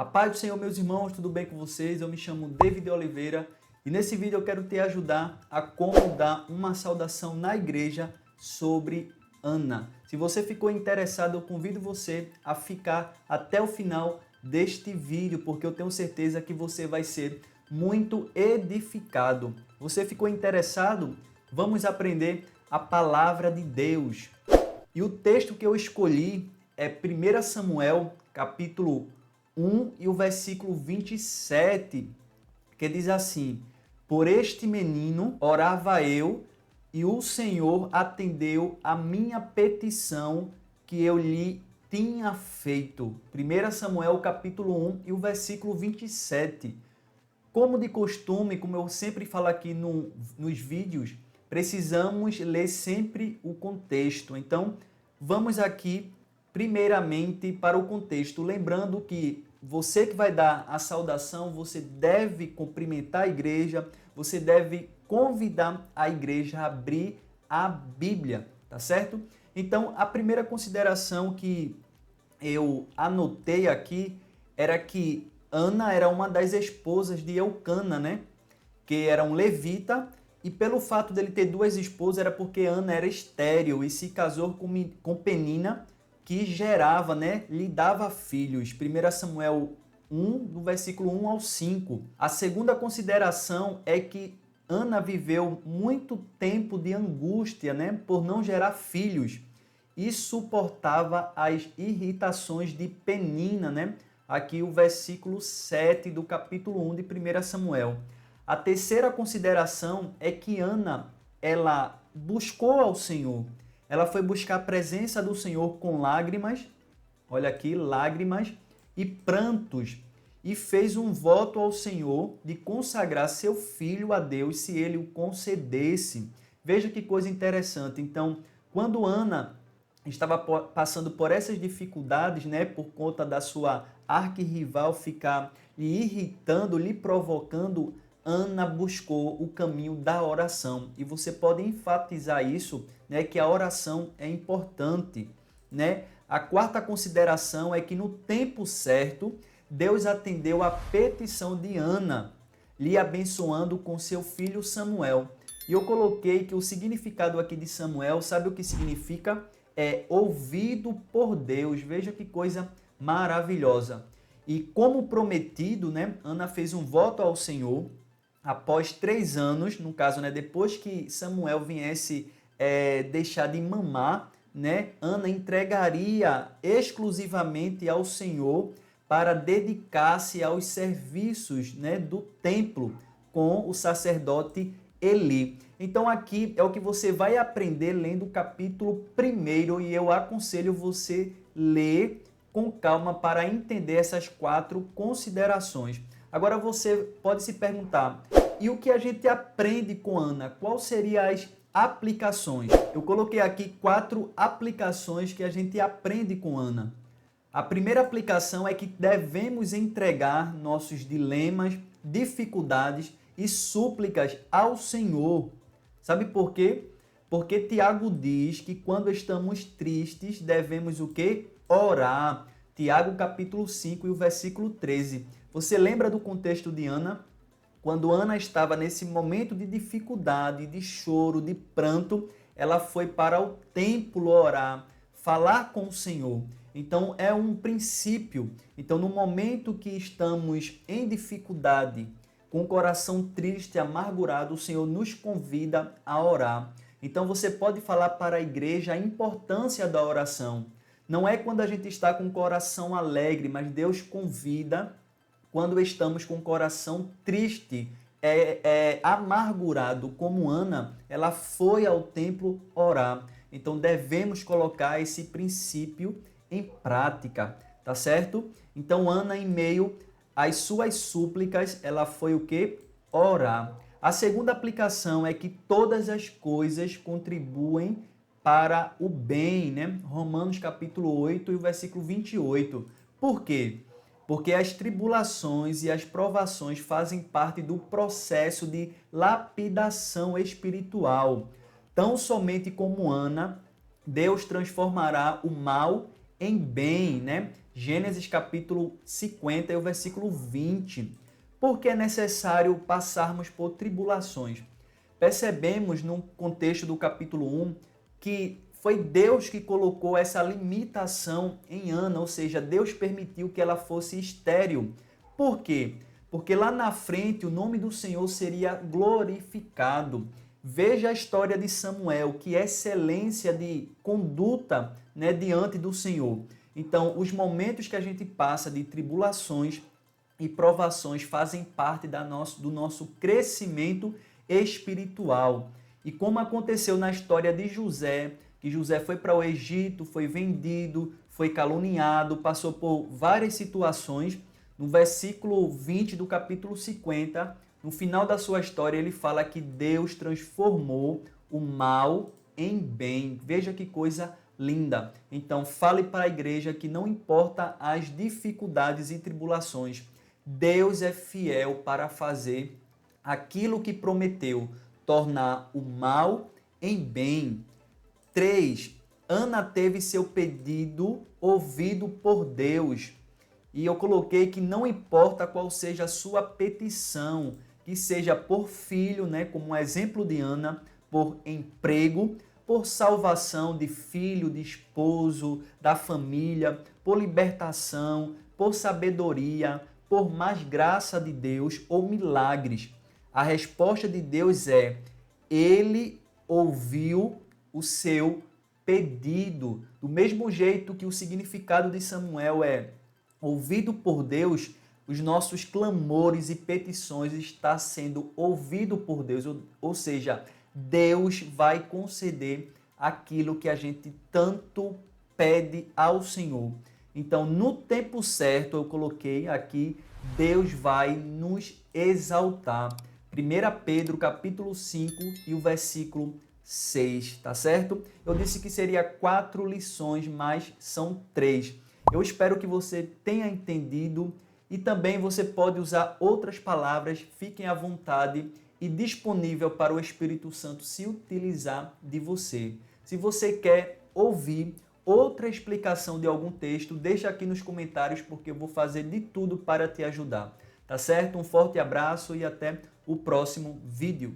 A paz do Senhor, meus irmãos, tudo bem com vocês? Eu me chamo David Oliveira e nesse vídeo eu quero te ajudar a como dar uma saudação na igreja sobre Ana. Se você ficou interessado, eu convido você a ficar até o final deste vídeo, porque eu tenho certeza que você vai ser muito edificado. Você ficou interessado? Vamos aprender a palavra de Deus. E o texto que eu escolhi é 1 Samuel, capítulo 1 e o versículo 27, que diz assim: Por este menino orava eu, e o Senhor atendeu a minha petição que eu lhe tinha feito. 1 Samuel, capítulo 1 e o versículo 27. Como de costume, como eu sempre falo aqui nos vídeos, precisamos ler sempre o contexto. Então, vamos aqui primeiramente para o contexto, lembrando que você que vai dar a saudação, você deve cumprimentar a igreja, você deve convidar a igreja a abrir a Bíblia, tá certo? Então, a primeira consideração que eu anotei aqui era que Ana era uma das esposas de Eucana, né? Que era um levita, e pelo fato dele ter duas esposas era porque Ana era estéril e se casou com Penina, que gerava, né? Lhe dava filhos. 1 Samuel 1, do versículo 1 ao 5. A segunda consideração é que Ana viveu muito tempo de angústia, né? Por não gerar filhos e suportava as irritações de Penina, né? Aqui o versículo 7 do capítulo 1 de 1 Samuel. A terceira consideração é que Ana, ela buscou ao Senhor. Ela foi buscar a presença do Senhor com lágrimas, olha aqui, lágrimas e prantos, e fez um voto ao Senhor de consagrar seu filho a Deus se ele o concedesse. Veja que coisa interessante. Então, quando Ana estava passando por essas dificuldades, né, por conta da sua arquirrival ficar lhe irritando, lhe provocando, Ana buscou o caminho da oração. E você pode enfatizar isso, né, que a oração é importante, né? A quarta consideração é que no tempo certo, Deus atendeu a petição de Ana, lhe abençoando com seu filho Samuel. E eu coloquei que o significado aqui de Samuel, sabe o que significa? É ouvido por Deus. Veja que coisa maravilhosa. E como prometido, né, Ana fez um voto ao Senhor após 3 anos, no caso, né, depois que Samuel viesse deixar de mamar, né, Ana entregaria exclusivamente ao Senhor para dedicar-se aos serviços, né, do templo com o sacerdote Eli. Então aqui é o que você vai aprender lendo o capítulo 1 e eu aconselho você ler com calma para entender essas 4 considerações. Agora você pode se perguntar, e o que a gente aprende com Ana? Quais seriam as aplicações? Eu coloquei aqui 4 aplicações que a gente aprende com Ana. A primeira aplicação é que devemos entregar nossos dilemas, dificuldades e súplicas ao Senhor. Sabe por quê? Porque Tiago diz que quando estamos tristes, devemos o quê? Orar. Tiago capítulo 5 e o versículo 13. Você lembra do contexto de Ana? Quando Ana estava nesse momento de dificuldade, de choro, de pranto, ela foi para o templo orar, falar com o Senhor. Então é um princípio. Então no momento que estamos em dificuldade, com o coração triste, amargurado, o Senhor nos convida a orar. Então você pode falar para a igreja a importância da oração. Não é quando a gente está com o coração alegre, mas Deus convida quando estamos com o coração triste, amargurado, como Ana, ela foi ao templo orar. Então devemos colocar esse princípio em prática, tá certo? Então Ana, em meio às suas súplicas, ela foi o quê? Orar. A segunda aplicação é que todas as coisas contribuem para o bem, né? Romanos capítulo 8 e o versículo 28. Por quê? Porque as tribulações e as provações fazem parte do processo de lapidação espiritual. Tão somente como Ana, Deus transformará o mal em bem, né? Gênesis capítulo 50 e o versículo 20. Por que é necessário passarmos por tribulações? Percebemos no contexto do capítulo 1 que foi Deus que colocou essa limitação em Ana, ou seja, Deus permitiu que ela fosse estéril. Por quê? Porque lá na frente o nome do Senhor seria glorificado. Veja a história de Samuel, que excelência de conduta, né, diante do Senhor. Então, os momentos que a gente passa de tribulações e provações fazem parte do nosso crescimento espiritual. E como aconteceu na história de José, que José foi para o Egito, foi vendido, foi caluniado, passou por várias situações. No versículo 20 do capítulo 50, no final da sua história, ele fala que Deus transformou o mal em bem. Veja que coisa linda. Então, fale para a igreja que não importa as dificuldades e tribulações, Deus é fiel para fazer aquilo que prometeu, tornar o mal em bem. 3. Ana teve seu pedido ouvido por Deus. E eu coloquei que não importa qual seja a sua petição, que seja por filho, né, como um exemplo de Ana, por emprego, por salvação de filho, de esposo, da família, por libertação, por sabedoria, por mais graça de Deus ou milagres. A resposta de Deus é: Ele ouviu o seu pedido. Do mesmo jeito que o significado de Samuel é ouvido por Deus, os nossos clamores e petições estão sendo ouvidos por Deus, ou seja, Deus vai conceder aquilo que a gente tanto pede ao Senhor. Então, no tempo certo, eu coloquei aqui, Deus vai nos exaltar. 1 Pedro capítulo 5 e o versículo 6, tá certo? Eu disse que seria 4 lições, mas são 3. Eu espero que você tenha entendido e também você pode usar outras palavras, fiquem à vontade e disponível para o Espírito Santo se utilizar de você. Se você quer ouvir outra explicação de algum texto, deixa aqui nos comentários porque eu vou fazer de tudo para te ajudar. Tá certo? Um forte abraço e até o próximo vídeo.